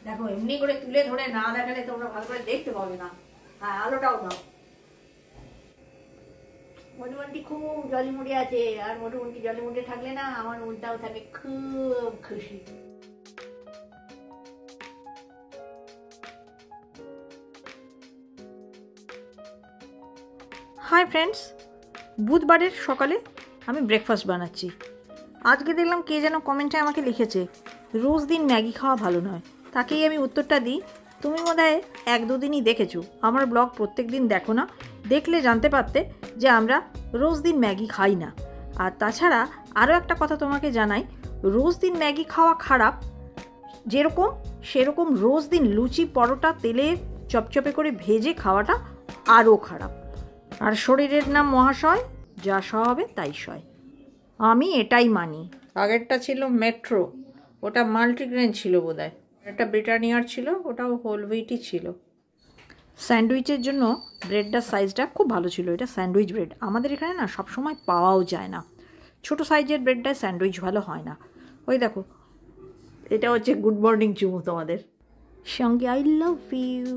দেখো এমনি করে তুলে ধরে না দেখালে তোমরা ভালো করে দেখতে পাবে না। হ্যাঁ, আলোটাও দাও। মধুবন্তী খুব জলি মুড়ে আছে, আর মধুবন্তী জলি মুড়ে থাকলে না আমার মনটাও থাকে খুব খুশি। হাই ফ্রেন্ডস, বুধবারের সকালে আমি ব্রেকফাস্ট বানাচ্ছি। আজকে দেখলাম কে যেন কমেন্টে আমাকে লিখেছে রোজ দিন ম্যাগি খাওয়া ভালো নয়। তাকেই আমি উত্তরটা দিই, তুমি বোধহয় 1-2 দিনই দেখেছো, আমার ব্লগ প্রত্যেক দিন দেখো না, দেখলে জানতে পারতে যে আমরা রোজ দিন ম্যাগি খাই না। আর তাছাড়া আরও একটা কথা তোমাকে জানাই, রোজ দিন ম্যাগি খাওয়া খারাপ যেরকম, সেরকম রোজ দিন লুচি পরোটা তেলে চপচপে করে ভেজে খাওয়াটা আরও খারাপ। আর শরীরের নাম মহাশয়, যা সয় তাই সয়, আমি এটাই মানি। আগেরটা ছিল মেট্রো, ওটা মাল্টিগ্রেন ছিল বোধহয়, একটা ব্রিটানিয়ার ছিল, ওটাও হোল হুইটই ছিল। স্যান্ডউইচের জন্য ব্রেডটার সাইজটা খুব ভালো ছিল, এটা স্যান্ডউইচ ব্রেড। আমাদের এখানে না সবসময় পাওয়াও যায় না, ছোটো সাইজের ব্রেডটায় স্যান্ডউইচ ভালো হয় না। ওই দেখো, এটা হচ্ছে গুড মর্নিং চুমু তোমাদের সঙ্গে, I love you.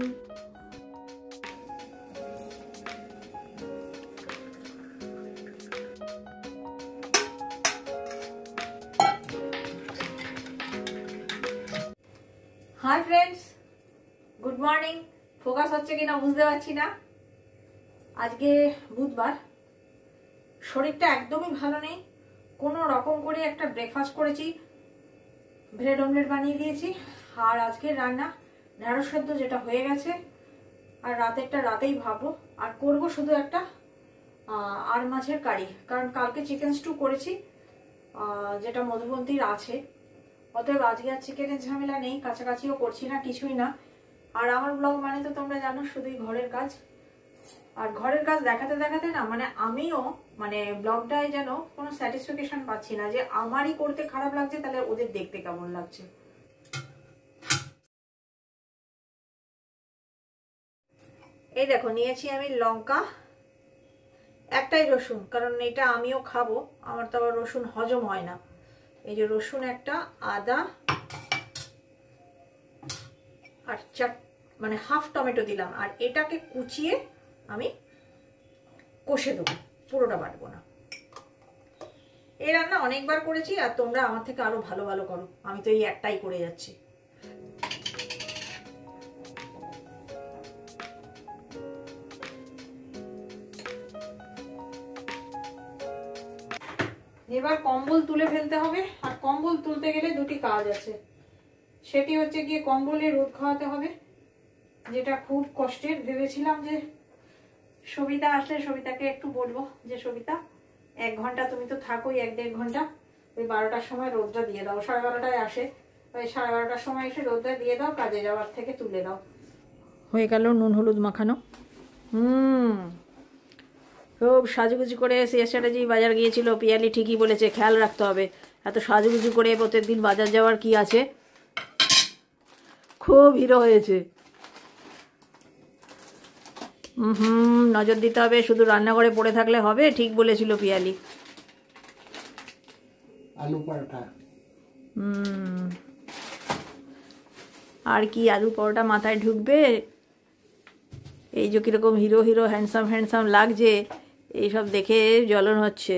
Hi friends, good morning. Focus হচ্ছে কিনা বুঝতে পারছি না। আজকে বুধবার, শরীরটা একদমই ভালো নেই। কোনো রকম করে একটা ব্রেকফাস্ট করেছি, ব্রেড অমলেট বানিয়ে দিয়েছি। আর আজকের রান্না ঢেঁড়স সেদ্ধ, যেটা হয়ে গেছে। আর রাতেরটা রাতেই ভাববো। আর করব শুধু একটা আর মাছের কারি, কারণ কালকে চিকেন স্টু করেছি, যেটা মধুবন্তীর আছে। অতএব আজকে আর চিকেনের ঝামেলা নেই, কাছাকাছিও করছি না, কিছুই না। আর আমার ব্লগ মানে তো তোমরা জানো শুধুই ঘরের কাজ। আর ঘরের কাজ দেখাতে দেখাতে না মানে আমিও মানে ব্লগটায় যেন কোনো স্যাটিসফ্যাকশন পাচ্ছি না, যে আমারই করতে খারাপ লাগছে, তাহলে ওদের দেখতে কেমন লাগছে। এই দেখো, নিয়েছি আমি লঙ্কা, একটাই রসুন, কারণ এটা আমিও খাবো, আমার তো আবার রসুন হজম হয় না। এই যে রসুন একটা, আদা, আর মানে হাফ টমেটো দিলাম। আর এটাকে কুচিয়ে আমি কষে দেবো, পুরোটা বাটবো না। এই রান্না অনেকবার করেছি, আর তোমরা আমার থেকে আরো ভালো ভালো করো, আমি তো এই একটাই করে যাচ্ছি। এবার কম্বল তুলে ফেলতে হবে। আর কম্বল তুলতে গেলে দুটি কাজ আছে, সেটি হচ্ছে গিয়ে কম্বলে রোদ খাওয়াতে হবে, যেটা খুব কষ্টের। ভেবেছিলাম যে সবিতা আসলে সবিতাকে একটু বলবো যে সবিতা 1 ঘন্টা তুমি তো থাকোই, 1-1.5 ঘন্টা, ওই 12টার সময় রোদটা দিয়ে দাও। 12:30টায় আসে, ওই 12:30টার সময় এসে রোদটা দিয়ে দাও, কাজে যাওয়ার থেকে তুলে দাও। হয়ে গেল নুন হলুদ মাখানো। খুব সাজুগুজু করে সিএসটাজি বাজার গিয়েছিল, পিয়ালি ঠিকই বলেছে, খেয়াল রাখতে হবে। এত সাজুগুজু করে প্রত্যেকদিন বাজার যাওয়ার কি আছে, খুব হিরো হয়েছে। নজর দিতে হবে, শুধু রান্নাঘরে পড়ে থাকলে হবে, ঠিক বলেছিল পিয়ালি। আলু পরোটা, আর কি আলু পরোটা মাথায় ঢুকবে? এই যে কিরকম হিরো হিরো হ্যান্ডসাম হ্যান্ডসাম লাগছে, এইসব দেখে জ্বলন হচ্ছে।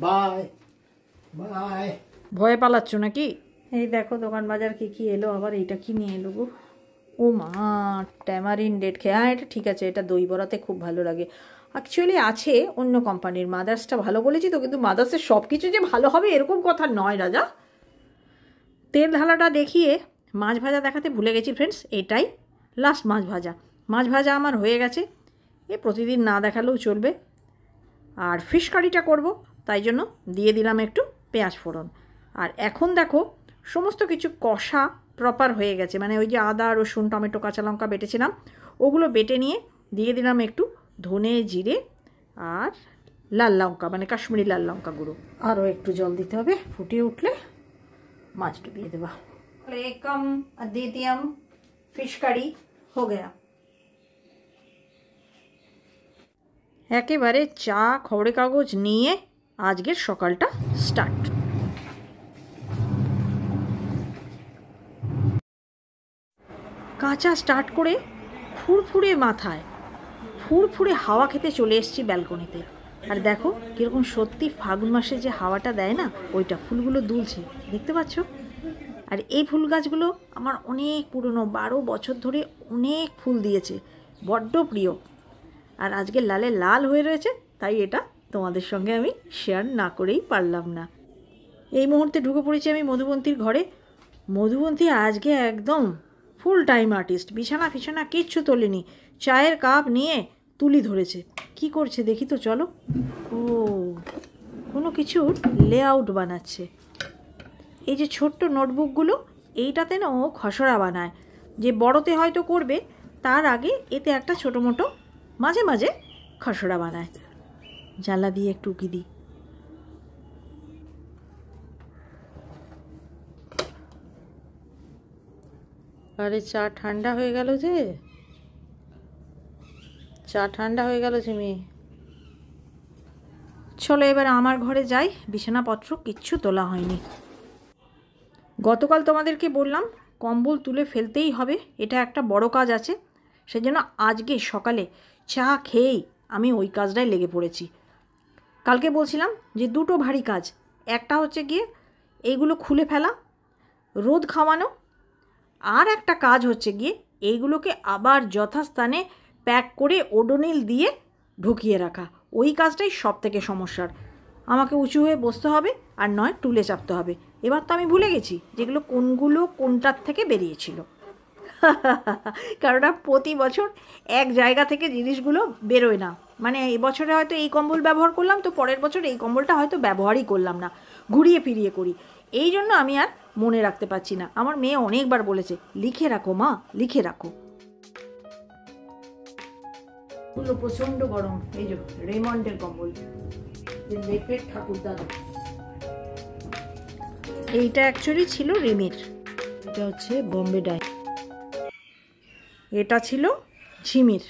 Bye bye. ভয়ে পালাচ্ছ নাকি? এই দেখো দোকান বাজার কি কি এলো আবার। এইটা কি নিয়ে এলো গো? ও মা, ট্যামারিন ডেট খেয়ে। হ্যাঁ, এটা ঠিক আছে, এটা দই বড়াতে খুব ভালো লাগে। অ্যাকচুয়ালি আছে অন্য কোম্পানির, মাদার্সটা ভালো বলেছি তো, কিন্তু মাদার্সের সব কিছু যে ভালো হবে এরকম কথা নয় রাজা। তেল ঢালাটা দেখিয়ে মাছ ভাজা দেখাতে ভুলে গেছি ফ্রেন্ডস, এটাই লাস্ট মাছ ভাজা। মাছ ভাজা আমার হয়ে গেছে, এ প্রতিদিন না দেখালেও চলবে। আর ফিশ কারিটা করব, তাই জন্য দিয়ে দিলাম একটু পেঁয়াজ ফোড়ন। আর এখন দেখো সমস্ত কিছু কষা প্রপার হয়ে গেছে, মানে ওই যে আদা রসুন টমেটো কাঁচা লঙ্কা বেটেছিলাম, ওগুলো বেটে নিয়ে দিয়ে দিলাম একটু ধনে জিরে আর লাল লঙ্কা, মানে কাশ্মীরি লাল লঙ্কা গুঁড়ো। আরও একটু জল দিতে হবে, ফুটিয়ে উঠলে মাছটা দিয়ে দেবা। একম দ্বিতীয়ম ফিশ কারি হো গয়া। একেবারে চা খবরের কাগজ নিয়ে আজকের সকালটা স্টার্ট। কাঁচা স্টার্ট করে ফুরফুরে মাথায় ফুরফুরে হাওয়া খেতে চলে এসেছি ব্যালকনিতে। আর দেখো কীরকম সত্যি ফাগুন মাসে যে হাওয়াটা দেয় না, ওইটা ফুলগুলো দুলছে, দেখতে পাচ্ছ? আর এই ফুল গাছগুলো আমার অনেক পুরনো, 12 বছর ধরে অনেক ফুল দিয়েছে, বড্ড প্রিয়। আর আজকে লালে লাল হয়ে রয়েছে, তাই এটা তোমাদের সঙ্গে আমি শেয়ার না করেই পারলাম না। এই মুহূর্তে ঢুকে পড়েছি আমি মধুবন্তীর ঘরে। মধুবন্তী আজকে একদম ফুল টাইম আর্টিস্ট, বিছানা ফিছানা কিচ্ছু তোলেনি, চায়ের কাপ নিয়ে তুলি ধরেছে। কি করছে দেখি তো, চলো। ও কোনো কিছুর লেআউট বানাচ্ছে। এই যে ছোট্ট নোটবুকগুলো, এইটাতে না ও খসড়া বানায়, যে বড়তে হয়তো করবে তার আগে এতে একটা ছোটো মোটো মাঝে মাঝে খসড়া বানায়। জানলা দিয়ে একটু উকি দিই। আরে চা ঠান্ডা হয়ে গেল যে, চা ঠান্ডা হয়ে গেল ঝিমি। চলো এবার আমার ঘরে যাই, বিছানাপত্র কিচ্ছু তোলা হয়নি। গতকাল তোমাদেরকে বললাম কম্বল তুলে ফেলতেই হবে, এটা একটা বড় কাজ আছে। সেজন্য আজকে সকালে চা খেয়েই আমি ওই কাজটায় লেগে পড়েছি। কালকে বলছিলাম যে দুটো ভারী কাজ, একটা হচ্ছে গিয়ে এইগুলো খুলে ফেলা, রোদ খাওয়ানো, আর একটা কাজ হচ্ছে গিয়ে এইগুলোকে আবার যথাস্থানে প্যাক করে ওডোনিল দিয়ে ঢুকিয়ে রাখা। ওই কাজটাই সব থেকে সমস্যার। আমাকে উঁচু হয়ে বসতে হবে আর নয় টুলে চাপতে হবে। এবার তো আমি ভুলে গেছি যেগুলো কোনগুলো কোনটার থেকে বেরিয়েছিল। কারণ প্রতি বছর এক জায়গা থেকে জিনিসগুলো বেরোয় না। মানে এবছরে হয়তো এই কম্বল ব্যবহার করলাম, তো পরের বছর এই কম্বলটা হয়তো ব্যবহারই করলাম না, ঘুরিয়ে ফিরিয়ে করি। এই জন্য আমি আর মনে রাখতে পারছি না। আমার মেয়ে অনেকবার বলেছে লিখে রাখো মা, লিখে রাখো। প্রচণ্ড গরম। এই যে রেমন্ডের কম্বল, ঠাকুরদাদা। এইটা অ্যাকচুয়ালি ছিল রিমির, এটা হচ্ছে বোম্বে ডাই, এটা ছিল ঝিমির।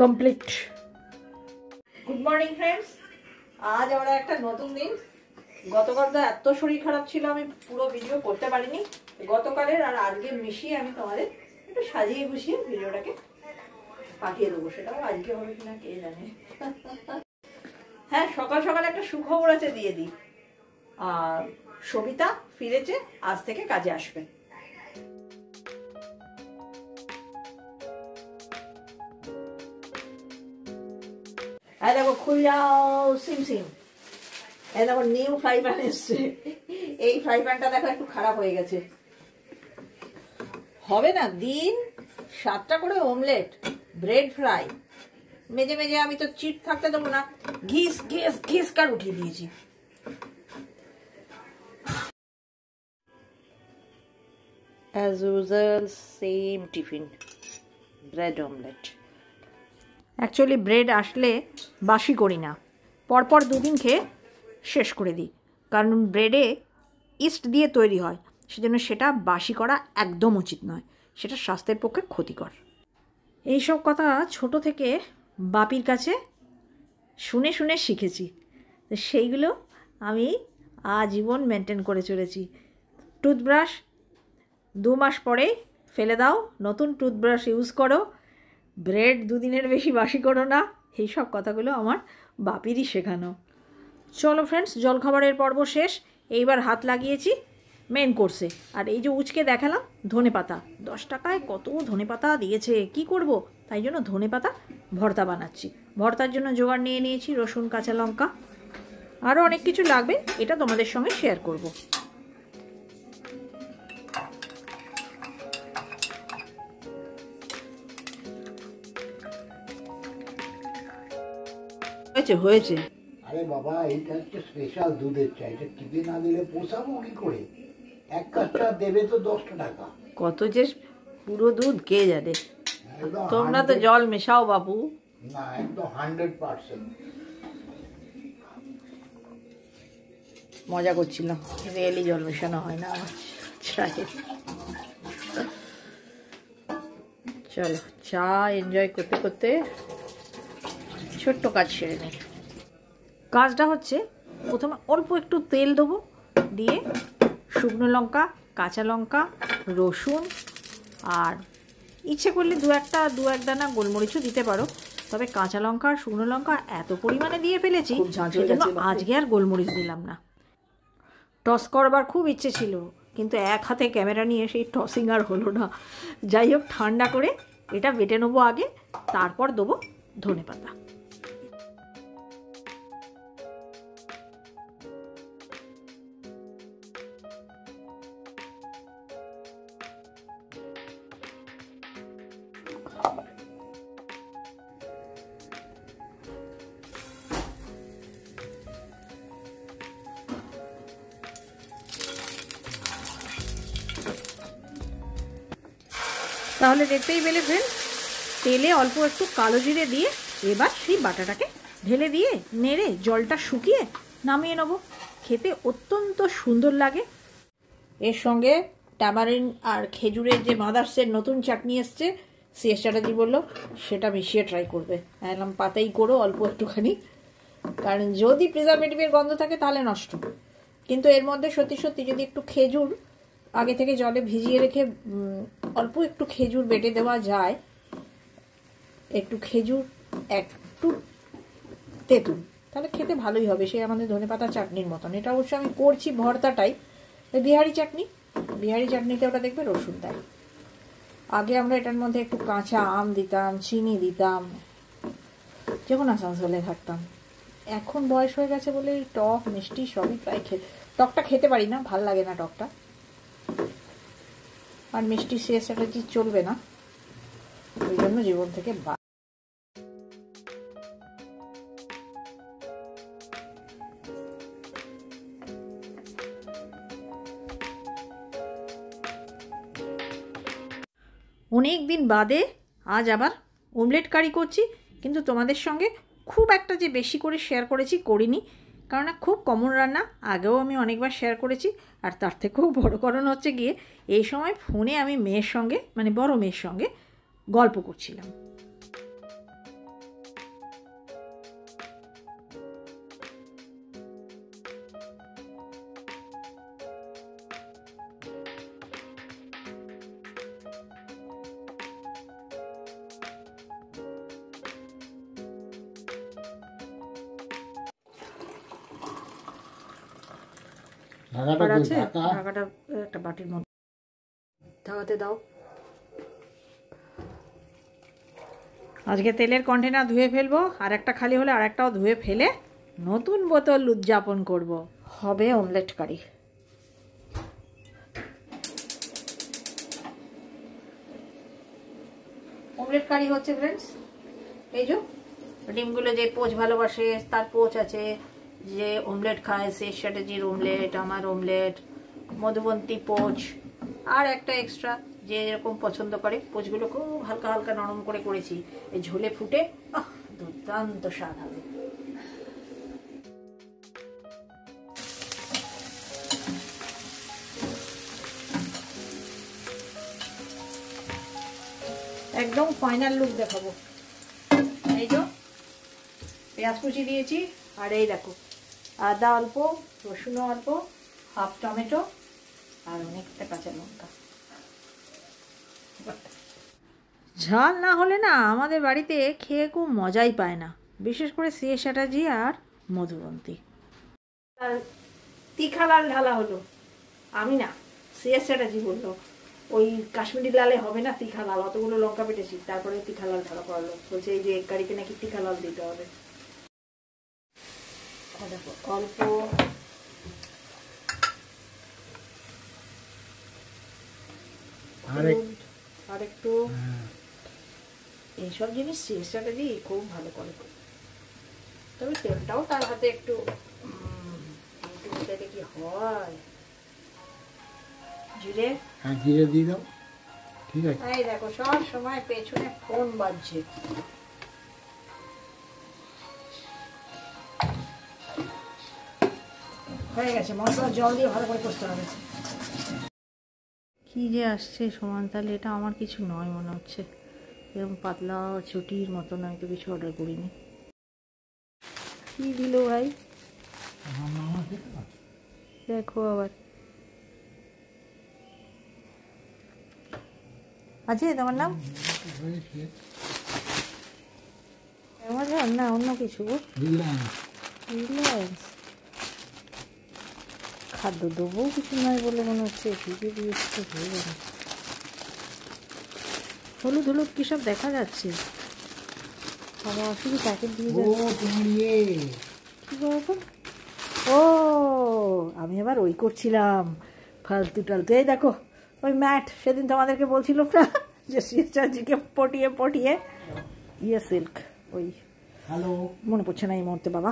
কমপ্লিট। গুড মর্নিং ফ্রেন্ডস, আজ আমরা একটা নতুন দিন। গতকাল তো এত শরীর খারাপ ছিল আমি পুরো ভিডিও করতে পারিনি। গতকালের আর আজকে মিশিয়ে আমি তোমাদের একটু সাজিয়ে গুছিয়ে ভিডিওটাকে পাঠিয়ে দেবো। সেটাও আজকে হবে কিনা কে জানে। হ্যাঁ, সকাল সকাল একটা সুখবর আছে, দিয়ে দিই। সবিতা ফিরেছে, আজ থেকে কাজে আসবে। এই দেখো খুলে যাও সিম সিম। এই দেখো নিউ ফ্রাই প্যান এসছে। এই ফ্রাই প্যানটা দেখো একটু খারাপ হয়ে গেছে। হবে না দিন 7টা করে অমলেট, ব্রেড ফ্রাই, মেজে মেজে আমি তো চিট থাকতে দেবো না। ঘিস ঘিস ঘিস কার উঠিয়ে দিয়েছি। As usual same tiffin, bread omelette. Actually bread আসলে বাসি করি না, পরপর 2 দিন খেয়ে শেষ করে দিই। কারণ ব্রেডে ইস্ট দিয়ে তৈরি হয়, সেজন্য সেটা বাসি করা একদম উচিত নয়, সেটা স্বাস্থ্যের পক্ষে ক্ষতিকর। এইসব কথা ছোট থেকে বাপির কাছে শুনে শুনে শিখেছি, সেইগুলো আমি আজীবন মেনটেন করে চলেছি। টুথব্রাশ 2 মাস পরে ফেলে দাও, নতুন টুথব্রাশ ইউজ করো, ব্রেড 2 দিনের বেশি বাসি করো না। এইসব কথাগুলো আমার বাপিরই শেখানো। চলো ফ্রেন্ডস, জলখাবারের পর্ব শেষ, এইবার হাত লাগিয়েছি মেন কোর্সে। আর এই যে উচকে দেখালাম ধনেপাতা, 10 টাকায় কত ধনেপাতা দিয়েছে, কি করব, তাই জন্য ধনেপাতা ভর্তা বানাচ্ছি। ভর্তার জন্য জোগাড় নিয়ে নিয়েছি রসুন, কাঁচা লঙ্কা, আরও অনেক কিছু লাগবে, এটা তোমাদের সঙ্গে শেয়ার করব। হয়েছে হয়েছে। আরে বাবা, এইটা হচ্ছে স্পেশাল দুধের চা, এটা টিপে না দিলে পোষাবো কি করে? 1 কাপ চা দেবে তো 10 টাকা। কত যে পুরো দুধ কে জানে। একদম তোমরা তো জল মেশাও বাবু। না, একদম 100%। মজা করছিলাম, রিয়েলি জল মেশানো হয় না আমার চায়ে। চলো চা এনজয় করতে করতে ছোট্ট কাজ সেরে নিই। কাজটা হচ্ছে, প্রথমে অল্প একটু তেল দেবো, দিয়ে শুকনো লঙ্কা, কাঁচা লঙ্কা, রসুন, আর ইচ্ছে করলে দু এক দানা গোলমরিচও দিতে পারো। তবে কাঁচা লঙ্কা আর শুকনো লঙ্কা এত পরিমাণে দিয়ে ফেলেছি, সেজন্য আজকে আর গোলমরিচ দিলাম না। টস করবার খুব ইচ্ছে ছিল, কিন্তু এক হাতে ক্যামেরা নিয়ে সেই টসিং আর হলো না। যাই হোক, ঠান্ডা করে এটা বেটে নেবো আগে, তারপর দেবো ধনেপাতা। তাহলে দেখতেই পেলে ফ্রেন্ড, তেলে অল্প একটু কালো জিরে দিয়ে এবার সেই বাটাটাকে ঢেলে দিয়ে নেড়ে জলটা শুকিয়ে নামিয়ে নেবো। খেতে অত্যন্ত সুন্দর লাগে। এর সঙ্গে ট্যামারিন আর খেজুরের যে মাদার্সের নতুন চাটনি এসছে, সিএস চ্যাটার্জি বললো সেটা মিশিয়ে ট্রাই করবে। এলাম পাতাই করো অল্প একটুখানি, কারণ যদি প্রিজারভেটিভের গন্ধ থাকে তাহলে নষ্ট। কিন্তু এর মধ্যে সত্যি সত্যি যদি একটু খেজুর আগে থেকে জলে ভিজিয়ে রেখে অল্প একটু খেজুর বেটে দেওয়া যায়, একটু খেজুর একটু তেঁতুল, তাহলে খেতে ভালোই হবে। সে আমাদের ধনেপাতা চাটনির মতন। এটা অবশ্য আমি করছি ভর্তাটাই, বিহারি চাটনি। বিহারি চাটনিতে ওটা দেখবে রসুন দেয়। আগে আমরা এটার মধ্যে একটু কাঁচা আম দিতাম, চিনি দিতাম, যখন আসানসোলে থাকতাম। এখন বয়স হয়ে গেছে বলে এই টক মিষ্টি সবই প্রায় টকটা খেতে পারি না, ভাল লাগে না টকটা। আর মিষ্টি সিএস চ্যাটার্জি চলবে না, ওই জন্য জীবন থেকে বাদ। অনেক দিন বাদে আজ আবার অমলেট কারি করছি, কিন্তু তোমাদের সঙ্গে খুব একটা যে বেশি করে শেয়ার করেছি করিনি, কারণ খুব কমন রান্না। আগেও আমি অনেকবার শেয়ার করেছি। আর তার থেকেও বড় কারণ হচ্ছে গিয়ে এই সময় ফোনে আমি মেয়ের সঙ্গে, মানে বড় মেয়ের সঙ্গে গল্প করছিলাম। ঢাকাটা একটা বাটির মধ্যে ঢাকাতে দাও। আজকে তেলের কন্টেনার ধুয়ে ফেলবো, আর একটা খালি হলে আর একটাও ধুয়ে ফেলে নতুন বোতল উদযাপন করব। হবে অমলেট কারি। অমলেট কারি হচ্ছে ফ্রেন্ডস, এই যে ডিমগুলো যে পোচ ভালোবাসে তার পোচ আছে, যে অমলেট খায় সিএস চ্যাটার্জির অমলেট, আমার অমলেট, মধুবন্তী পোচ, আর একটা এক্সট্রা যে এরকম পছন্দ করে। পোচগুলো খুব হালকা হালকা নরম করে করেছি, এই ঝোলে ফুটে দুর্দান্ত স্বাদ হবে। একদম ফাইনাল লুক দেখাবো। এই যে পেঁয়াজ কুচি দিয়েছি, আর এই দেখো আদা অল্প, রসুন অল্প, হাফ টমেটো, আর অনেকটা কাঁচা লঙ্কা। ঝাল না হলে না আমাদের বাড়িতে খেয়ে খুব মজাই পায় না, বিশেষ করে সিএস চ্যাটার্জি আর মধুবন্তী। আর তীখা লাল ঢালা হলো, আমি না, সিএস চ্যাটার্জি বললো ওই কাশ্মীরি লালে হবে না, তীখা লাল। অতগুলো লঙ্কা পেটেছি, তারপরে তীখা লাল ঢালা করালো। বলছে এই যে এক গাড়িতে নাকি তীখা লাল দিতে হবে। অল্প আর একটু, এইসব জিনিস সিএস চ্যাটার্জি খুব ভালো করে। তবে তেলটাও তার হাতে একটু কি হয়। জিরে, হ্যাঁ জিরে দিয়ে দাও, ঠিক আছে। এই দেখো সব সময় পেছনে ফোন বাজছে। হয়ে গেছে, মশলা জল দিয়ে ভালো করে কষতে হবে। কি যে আসছে সমান তালে, এটা আমার কিছু নয় মনে হচ্ছে। এরকম পাতলা ছুটির মতন, আমি তো কিছু অর্ডার করিনি। কি দিল ভাই দেখো আবার, আছে তোমার নাম? অ্যামাজন না অন্য কিছু? রিলায়েন্স। খাদ্যদ্রব্য কিছু নয় বলে মনে হচ্ছে, টিভি দিয়েছে হয়ে যাবে। হলুদ হলুদ কী সব দেখা যাচ্ছে, বাবা শুধু প্যাকেট দিয়ে যাচ্ছে। কি বলতো? ও আমি আবার ওই করছিলাম ফালতু টালতু। এই দেখো ওই ম্যাট, সেদিন তোমাদেরকে বলছিলাম না যে সিএসআরজিকে পটিয়ে পটিয়ে ইয়ে সিল্ক, ওই হ্যালো মনে পড়ছে না এই মুহূর্তে বাবা,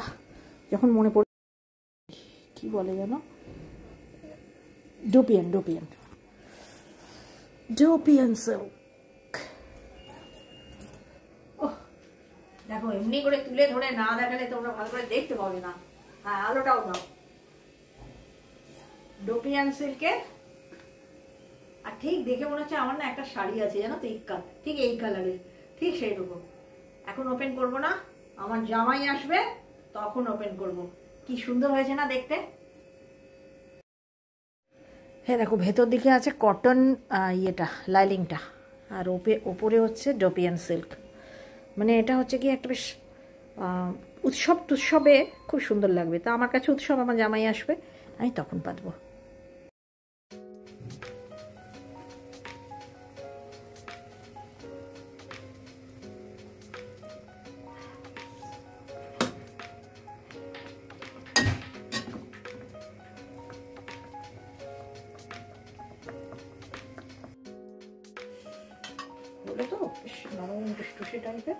যখন মনে পড়ে কি বলে যেন, ডোপিয়ান ডোপিয়ান ডোপিয়ান সিল্ক। দেখো এমনি করে তুলে ধরে না দেখালে তোমরা ভালো করে দেখতে পাবে না। হ্যাঁ আলোটাও দাও। ডোপিয়ান সিল্কের, আর ঠিক দেখে মনে হচ্ছে আমার না একটা শাড়ি আছে জানো তো, ইক্কাত, ঠিক এই কালারের, ঠিক সেই রকম। এখন ওপেন করব না, আমার জামাই আসবে তখন ওপেন করব। কি সুন্দর হয়েছে না দেখতে। হ্যাঁ দেখো ভেতর দিকে আছে কটন ইয়েটা, লাইলিংটা, আর ওপরে হচ্ছে ডোপিয়ান সিল্ক। মানে এটা হচ্ছে কি একটা বেশ উৎসবে খুব সুন্দর লাগবে। তা আমার কাছে উৎসব, আমার জামাই আসবে, আমি তখন পাতবো। বলে তো বেশ নরম টুসটুসে টাইপের।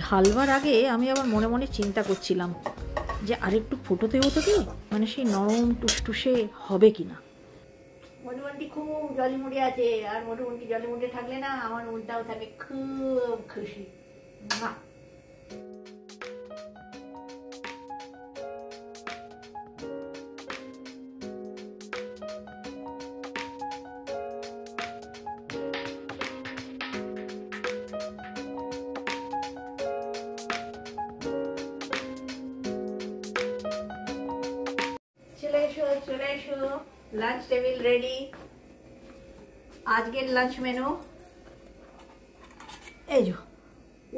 ঢালবার আগে আমি আবার মনে মনে চিন্তা করছিলাম যে আরেকটু ফুটোতে হতো কি, মানে সেই নরম টুসটুসে হবে কিনা। মধুবন্টি খুব জলি মুড়ে আছে, আর মধুবন্টি জলি মুড়ে থাকলে না আমার মনটাও থাকে খুব খুশি। না চলে এসো, লাঞ্চ টেবিল রেডি। আজকের লাঞ্চ মেনু এই যে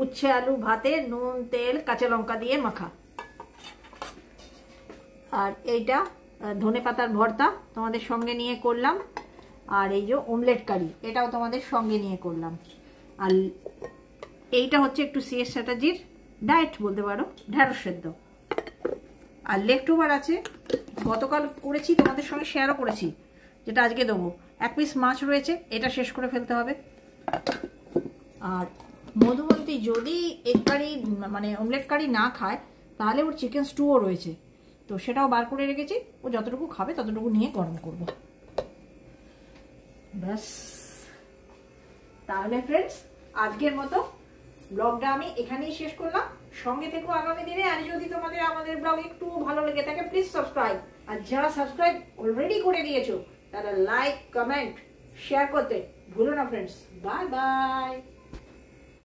উচ্ছে আলু ভাতে নুন তেল কাঁচা লঙ্কা দিয়ে মাখা, আর এইটা ধনে পাতার ভর্তা তোমাদের সঙ্গে নিয়ে করলাম, আর এই যে অমলেট কারি এটাও তোমাদের সঙ্গে নিয়ে করলাম, আর এইটা হচ্ছে একটু সিএস চ্যাটার্জির ডায়েট বলতে পারো, ঢেঁড়স সেদ্ধ। আর লেফট ওভার আছে, গতকাল করেছি তোমাদের সঙ্গে শেয়ারও করেছি, যেটা আজকে দেবো। এক পিস মাছ রয়েছে, এটা শেষ করে ফেলতে হবে। আর মধুবন্তী যদি এগ কারি মানে অমলেট কারি না খায়, তাহলে ওর চিকেন স্টুও রয়েছে, তো সেটাও বার করে রেখেছি। ও যতটুকু খাবে ততটুকু নিয়ে গরম করব। ব্যাস, তাহলে ফ্রেন্ডস আজকের মতো ব্লগটা আমি এখানেই শেষ করলাম। সঙ্গে থেকো আগামী দিনে। আর যদি তোমাদের আমাদের ব্লগ একটু ভালো লেগে থাকে প্লিজ সাবস্ক্রাইব, আর যারা সাবস্ক্রাইব অলরেডি করে দিয়েছো তারা লাইক কমেন্ট শেয়ার করতে ভুলো না ফ্রেন্ডস। Bye bye.